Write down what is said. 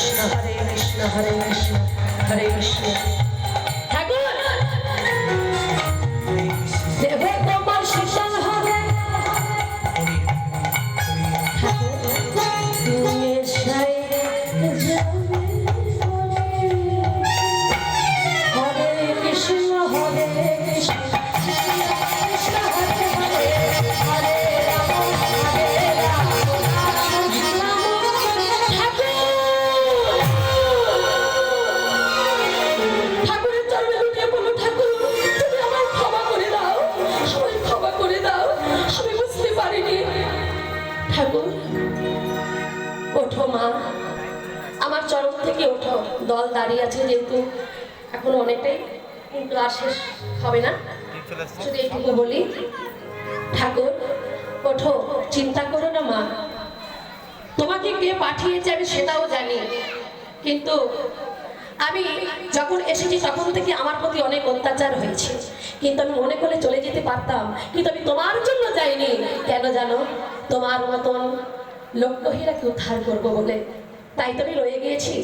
কৃষ্ণ হরে কৃষ্ণ হরে কৃষ্ণ হরে কৃষ্ণ। ঠাকুর দেব তোমার শীতল হবে তুমি সাই যাবে হরে কৃষ্ণ হরে কৃষ্ণ কৃষ্ণ হরে হরে হরে রাম হরে রাম রাম রাম। ঠাকুরের চরণে লুটিয়ে বলো, ঠাকুর তুমি আমায় ক্ষমা করে দাও, আমায় ক্ষমা করে দাও, আমি বুঝতে পারিনি। ঠাকুর ওঠো মা, আমার চরণ থেকে ওঠো। দল দাঁড়িয়ে আছে যেহেতু এখনো অনেকটাই, কিন্তু আর শেষ হবে না, শুধু এইটুকু বলি ঠাকুর ওঠো, চিন্তা করো না মা, তোমাকে কে পাঠিয়েছে আমি সেটাও জানি, কিন্তু আমি যখন এসেছি তখন থেকে আমার প্রতি অনেক অত্যাচার হয়েছে, কিন্তু আমি মনে করে চলে যেতে পারতাম, কিন্তু আমি তোমার জন্য যাইনি। কেন জানো? তোমার মতন লোকহীরাকে উদ্ধার করবো বলে, তাই তো আমি রয়ে গিয়েছি।